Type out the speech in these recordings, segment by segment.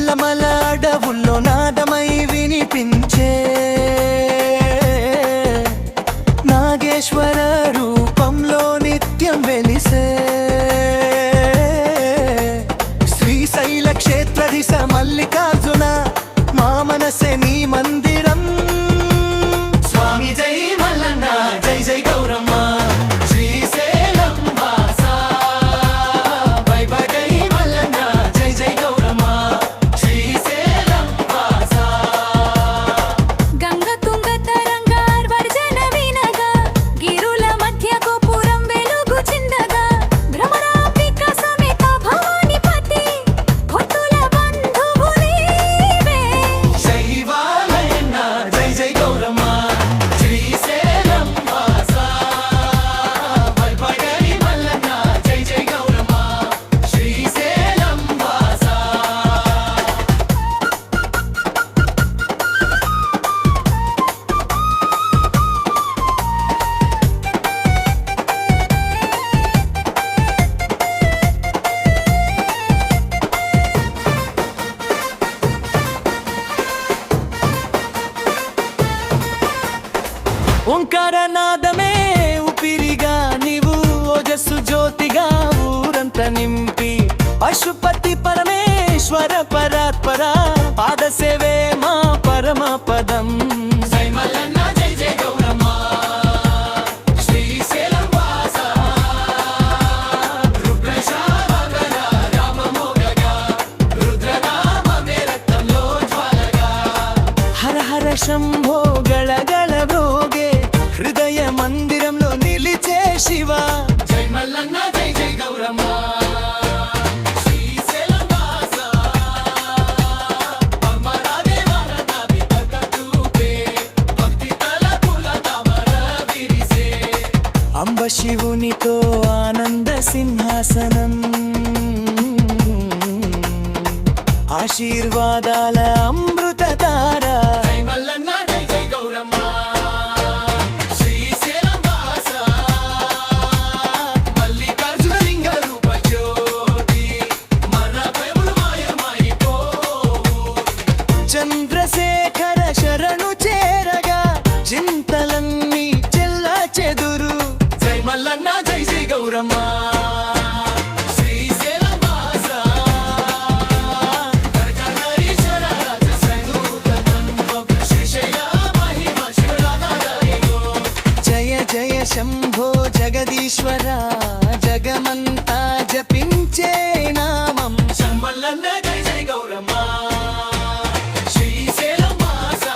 నల్లమల అడవుల్లో నాదమై వినిపించే నాగేశ్వర రూపంలో నిత్యం వెలిసే శ్రీశైల క్షేత్రదిశ మల్లికార్జున మా మనసే నీ మందిరం స్వామి జై మల్లన్న జై జై గౌరమ్మ శ్రీశైలం వాసా బై బై జై మల్లన్న జై జై గౌరమ్మ శ్రీశైలం వాసా గంగ తుంగ తరంగార్వర్జన వినగా గిరుల మధ్య గోపురం వెలుగు చిందగా భ్రమరాంబిక సమేత భవానీపతి భక్తుల బంధువు నీవే శైవాలయన్న జై జై గౌరమ్మ శ్రీశైలం వాసా బై బై జై మల్లన్న జై జై గౌరమ్మ శ్రీశైలం వాసా ఓంకారనాదమే ఊపిరిగా నీవు ఓజస్సు జ్యోతిగా ఊరంత నింపి పశుపతి పరమేశ్వర పరాత్పర పాద సేవే మా పరమ పదం జై మల్లన్న జై జై గౌరమ్మ శ్రీశైలం వాసా రుద్రశావగన రామమోగగా రుద్రనామమే రక్తంలో జ్వాలగా హర హర శంభో గళగళ భోగే హృదయ మందిరంలో నిలిచే శివ జై మల్లన్న జై జై గౌరమ్మ శ్రీశైలం వాసా అమరాదే వరదావి భక్తూపే భక్తి తలపుల తమర విరిసే అంబ శివునితో ఆనంద సింహాసనం ఆశీర్వాదాల అమృత తార జై మల్లన్న జై జై గౌరమ్మ శ్రీశైలం వాసా మల్లికార్జున లింగ రూప జ్యోతి మరపెవులు మాయమైపోవు చంద్రశేఖర శరణు చేరగా చింతలన్నీ చెల్ల చెదురు జై మల్లన్న జై జై గౌరమ్మ శ్రీశైలం వాసా గర్గహరీశ్వర రాజసనూతనం శ్రీశైల మహిమ శివరాధారయో జయ జయ శంభో జగదీశ్వర జగమంతా జపించే నామం శంభల్లన్న జై జై గౌరమ్మ శ్రీశైలం వాసా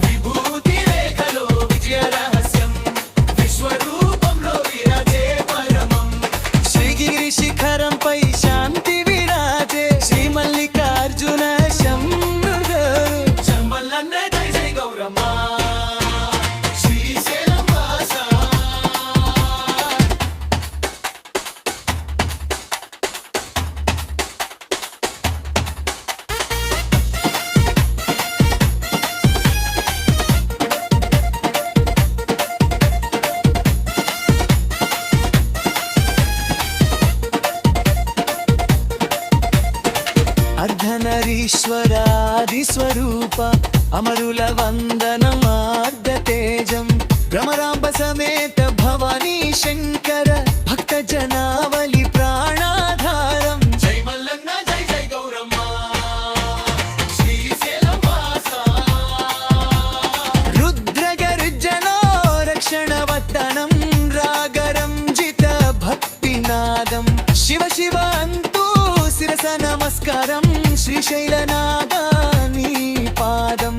విభూతి రేఖలో విజయ రహస్యం విశ్వరూపంలో విరాజే పరమం శ్రీగిరి శిఖరంపై శాంతి విరాజే శ్రీ మల్లికార్జున శంభుడు శంభల్లన్న జై జై గౌరమ్మ శ్రీశైలం వాసా అర్ధనరీశ్వరాది స్వరూప అమరుల వందనం ఆర్ధ తేజం భ్రమరాంబ సమేత భవానీ శంకర భక్త జనావళి ప్రాణాధారం జై మల్లన్న జై జై గౌరమ్మ శ్రీశైలం వాసా రుద్రగర్జనో రక్షణవత్తనం రాగరంజిత భక్తినాదం శివ శివ అంటూ శిరస నమస్కారం శ్రీశైలనాదా నీ పాదం